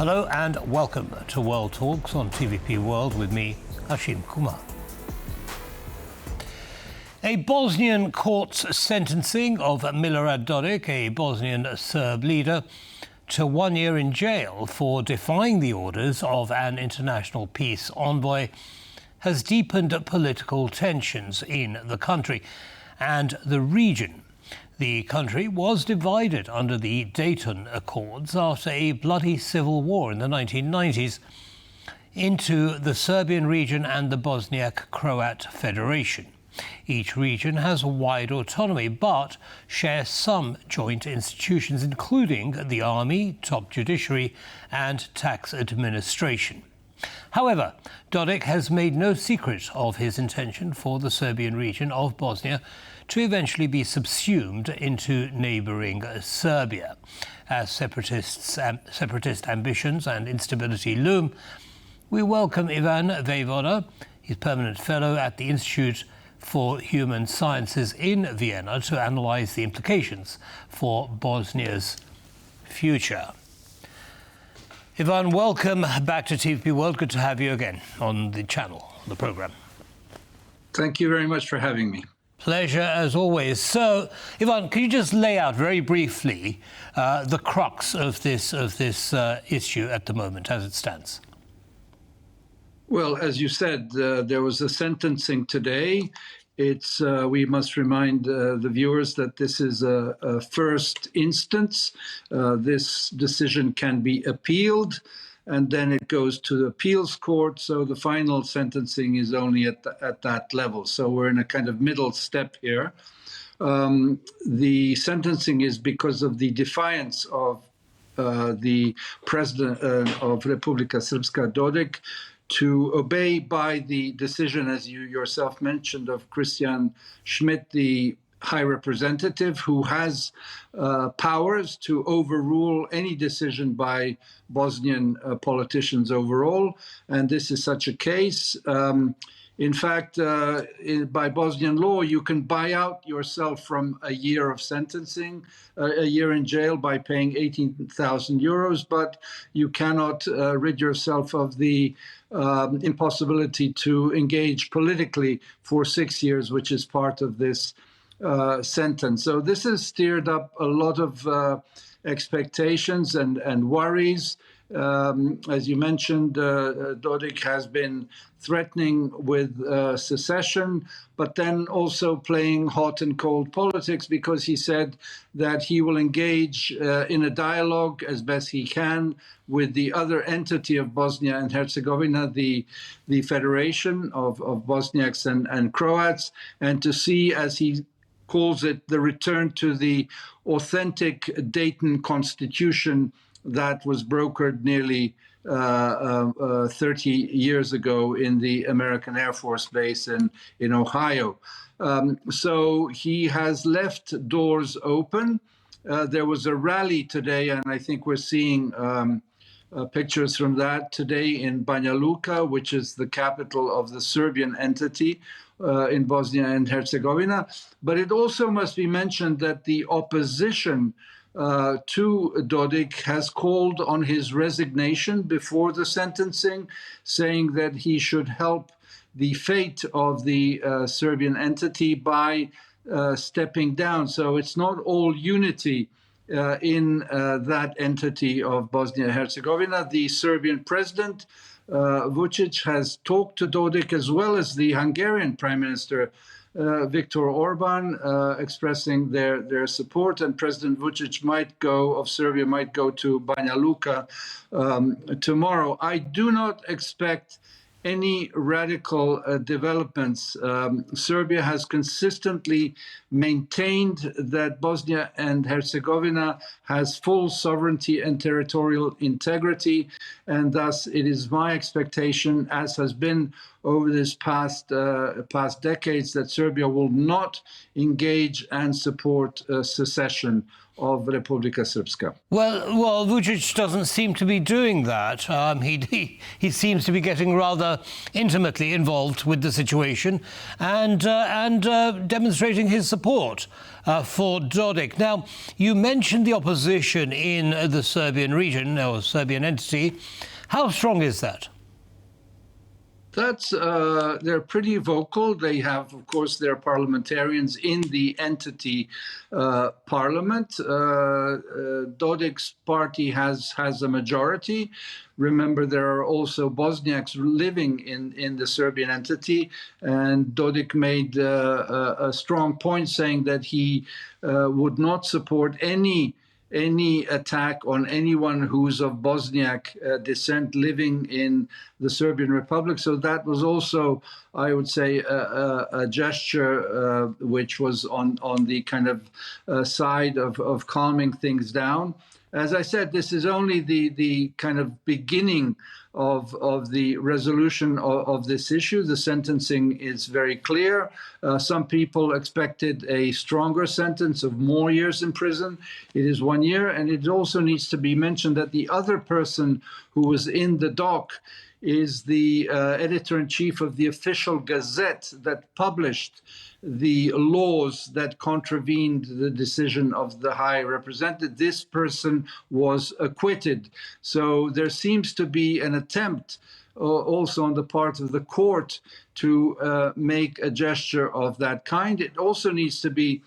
Hello and welcome to World Talks on TVP World with me, Hashim Kumar. A Bosnian court's sentencing of Milorad Dodik, a Bosnian Serb leader, to 1 year in jail for defying the orders of an international peace envoy has deepened political tensions in the country and the region. The country was divided under the Dayton Accords after a bloody civil war in the 1990s into the Serbian region and the Bosniak-Croat Federation. Each region has a wide autonomy but shares some joint institutions, including the army, top judiciary and tax administration. However, Dodik has made no secret of his intention for the Serbian region of Bosnia to eventually be subsumed into neighbouring Serbia. As separatist ambitions and instability loom, we welcome Ivan Vejvoda. He's permanent fellow at the Institute for Human Sciences in Vienna to analyse the implications for Bosnia's future. Ivan, welcome back to TVP World. Good to have you again on the channel, the programme. Thank you very much for having me. Pleasure as always. So, Ivan, can you just lay out very briefly the crux of this issue at the moment as it stands? Well, as you said, there was a sentencing today. We must remind the viewers that this is a first instance. This decision can be appealed, and then it goes to the appeals court. So the final sentencing is only at that level. So we're in a kind of middle step here. The sentencing is because of the defiance of the president of Republika Srpska, Dodik, to obey by the decision, as you yourself mentioned, of Christian Schmidt, the High Representative, who has powers to overrule any decision by Bosnian politicians overall. And this is such a case. In fact, by Bosnian law, you can buy out yourself from a year of sentencing, a year in jail by paying 18,000 euros, but you cannot rid yourself of the impossibility to engage politically for 6 years, which is part of this sentence. So this has stirred up a lot of expectations and worries. As you mentioned, Dodik has been threatening with secession, but then also playing hot and cold politics, because he said that he will engage in a dialogue as best he can with the other entity of Bosnia and Herzegovina, the Federation of Bosniaks and Croats, and to see, as he calls it, the return to the authentic Dayton Constitution that was brokered nearly 30 years ago in the American Air Force Base in Ohio. So he has left doors open. There was a rally today, and I think we're seeing pictures from that today in Banja Luka, which is the capital of the Serbian entity in Bosnia and Herzegovina. But it also must be mentioned that the opposition to Dodik has called on his resignation before the sentencing, saying that he should help the fate of the Serbian entity by stepping down. So it's not all unity in that entity of Bosnia and Herzegovina. The Serbian president, Vučić, has talked to Dodik, as well as the Hungarian Prime Minister, Viktor Orban, expressing their support, and President Vučić of Serbia might go to Banja Luka tomorrow. I do not expect any radical developments. Serbia has consistently maintained that Bosnia and Herzegovina has full sovereignty and territorial integrity, and thus it is my expectation, as has been over this past decades, that Serbia will not engage and support secession of Republika Srpska. Well, Vučić doesn't seem to be doing that. He seems to be getting rather intimately involved with the situation and demonstrating his support for Dodik. Now, you mentioned the opposition in the Serbian region, or Serbian entity. How strong is that? They're pretty vocal. They have, of course, their parliamentarians in the entity parliament. Dodik's party has a majority. Remember, there are also Bosniaks living in the Serbian entity, and Dodik made a strong point saying that he would not support any attack on anyone who's of Bosniak descent living in the Serbian Republic. So that was also, I would say, a gesture which was on the kind of side of calming things down. As I said, this is only the kind of beginning of the resolution of this issue. The sentencing is very clear. Some people expected a stronger sentence of more years in prison. It is 1 year, and it also needs to be mentioned that the other person who was in the dock is the editor-in-chief of the official gazette that published the laws that contravened the decision of the High Representative. This person was acquitted. So there seems to be an attempt also on the part of the court to make a gesture of that kind. It also needs to be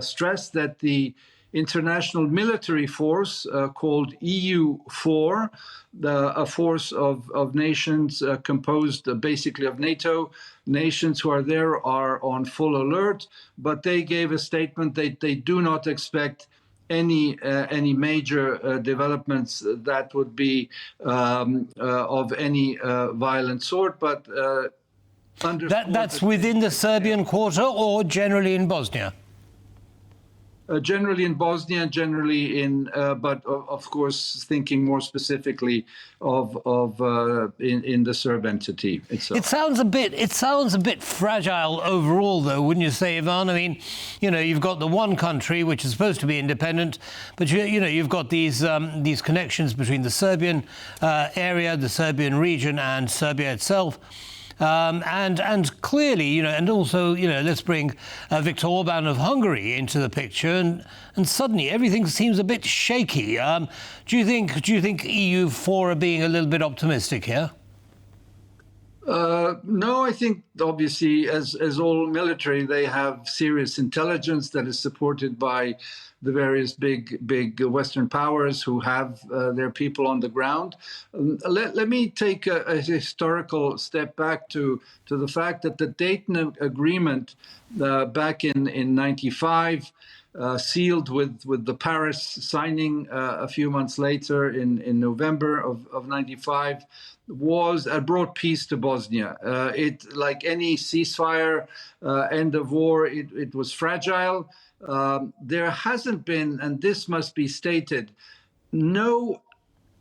stressed that the international military force called EU4, a force of nations composed basically of NATO nations who are there, are on full alert, but they gave a statement that they do not expect any major developments that would be of any violent sort, but that's within the Serbian quarter or generally in Bosnia? Generally in Bosnia, generally in, but of course, thinking more specifically of in the Serb entity itself. It sounds a bit fragile overall, though, wouldn't you say, Ivan? I mean, you've got the one country which is supposed to be independent, but you've got these connections between the Serbian area, the Serbian region, and Serbia itself. And clearly, and also, let's bring Viktor Orban of Hungary into the picture, and suddenly everything seems a bit shaky. Do you think EU4 are being a little bit optimistic here? No, I think obviously, as all military, they have serious intelligence that is supported by the various big Western powers who have their people on the ground. Let me take a historical step back to the fact that the Dayton Agreement back in 95, sealed with the Paris signing a few months later in November of 95, brought peace to Bosnia. It, like any ceasefire, end of war, it was fragile. There hasn't been, and this must be stated, no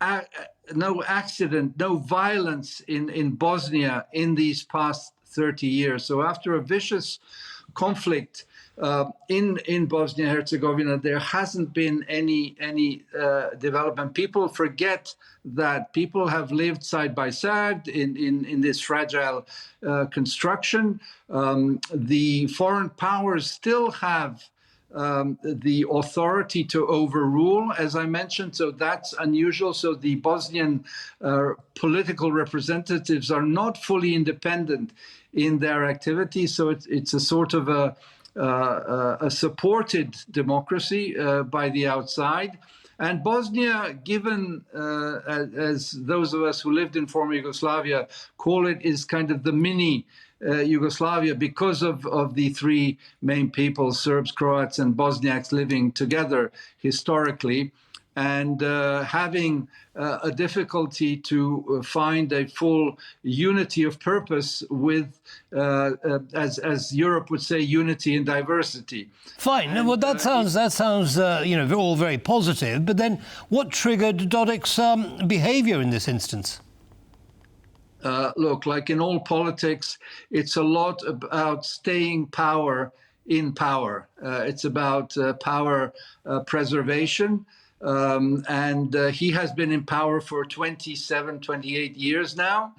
accident, no violence in Bosnia in these past 30 years. So after a vicious conflict in Bosnia-Herzegovina, there hasn't been any development. People forget that people have lived side by side in this fragile construction. The foreign powers still have the authority to overrule, as I mentioned, so that's unusual. So the Bosnian political representatives are not fully independent in their activity. So it's a sort of a supported democracy by the outside. And Bosnia, given as those of us who lived in former Yugoslavia call it, is kind of the mini Yugoslavia because of the three main peoples, Serbs, Croats, and Bosniaks living together historically, and having a difficulty to find a full unity of purpose with, as Europe would say, unity in diversity. Fine. Well, that sounds all very positive. But then, what triggered Dodik's behaviour in this instance? Look, like in all politics, it's a lot about staying power in power. It's about power preservation. And he has been in power for 27, 28 years now.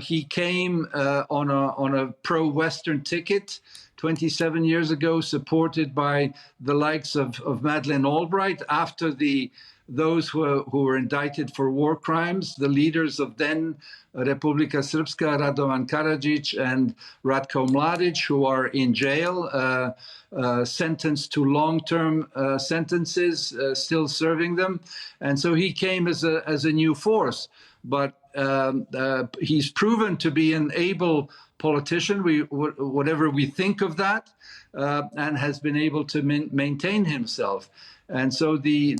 He came on a pro-Western ticket 27 years ago, supported by the likes of Madeleine Albright after those who were indicted for war crimes, the leaders of then Republika Srpska, Radovan Karadzic and Ratko Mladic, who are in jail, sentenced to long-term sentences, still serving them. And so he came as a new force. But he's proven to be an able politician, whatever we think of that, and has been able to maintain himself. And so the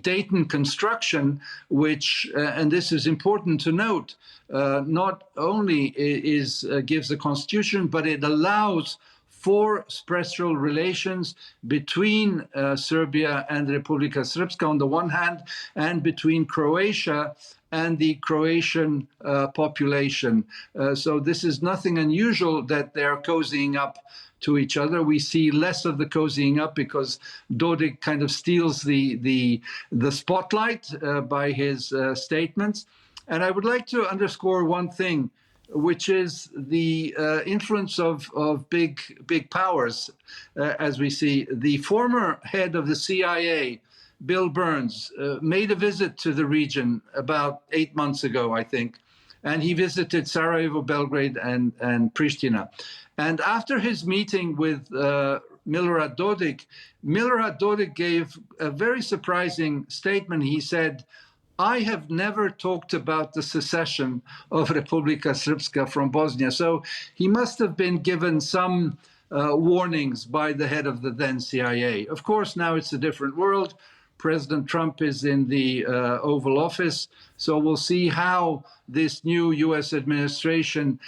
Dayton construction, which, and this is important to note, not only gives a constitution, but it allows for special relations between Serbia and Republika Srpska on the one hand, and between Croatia and the Croatian population. So this is nothing unusual that they're cozying up to each other. We see less of the cozying up because Dodik kind of steals the spotlight by his statements. And I would like to underscore one thing, which is the influence of big powers, as we see. The former head of the CIA, Bill Burns, made a visit to the region about 8 months ago, I think, and he visited Sarajevo, Belgrade, and Pristina. And after his meeting with Milorad Dodik gave a very surprising statement. He said, "I have never talked about the secession of Republika Srpska from Bosnia." So he must have been given some warnings by the head of the then CIA. Of course, now it's a different world. President Trump is in the Oval Office, so we'll see how this new U.S. administration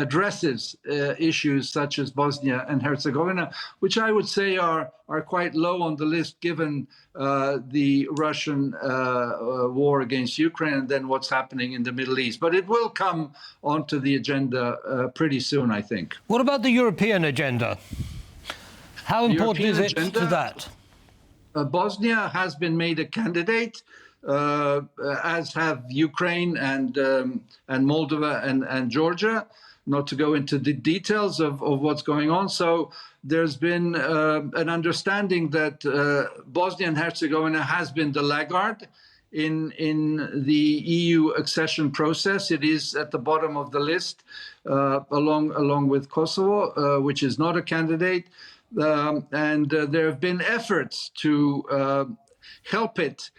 addresses issues such as Bosnia and Herzegovina, which I would say are quite low on the list given the Russian war against Ukraine and then what's happening in the Middle East. But it will come onto the agenda pretty soon, I think. What about the European agenda? How important is it to that? Bosnia has been made a candidate, as have Ukraine and Moldova and Georgia, not to go into the details of what's going on. So there's been an understanding that Bosnia and Herzegovina has been the laggard in the EU accession process. It is at the bottom of the list, along with Kosovo, which is not a candidate. And there have been efforts to help it,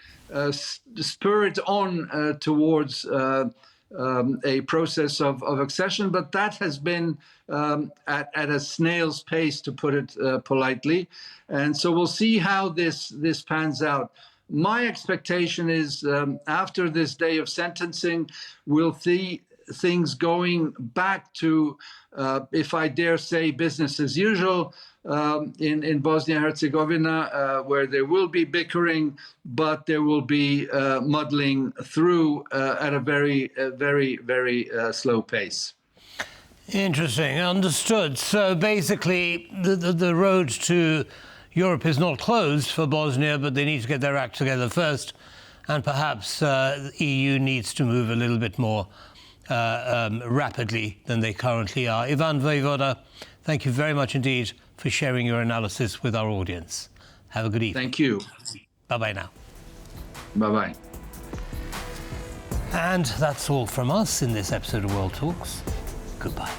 spur it on towards a process of accession, but that has been at a snail's pace, to put it politely. And so we'll see how this pans out. My expectation is after this day of sentencing, we'll see things going back to, if I dare say, business as usual. In Bosnia and Herzegovina, where there will be bickering, but there will be muddling through at a very slow pace. Interesting, understood. So basically, the road to Europe is not closed for Bosnia, but they need to get their act together first, and perhaps the EU needs to move a little bit more rapidly than they currently are. Ivan Vejvoda, thank you very much indeed for sharing your analysis with our audience. Have a good evening. Thank you. Bye-bye now. Bye-bye. And that's all from us in this episode of World Talks. Goodbye.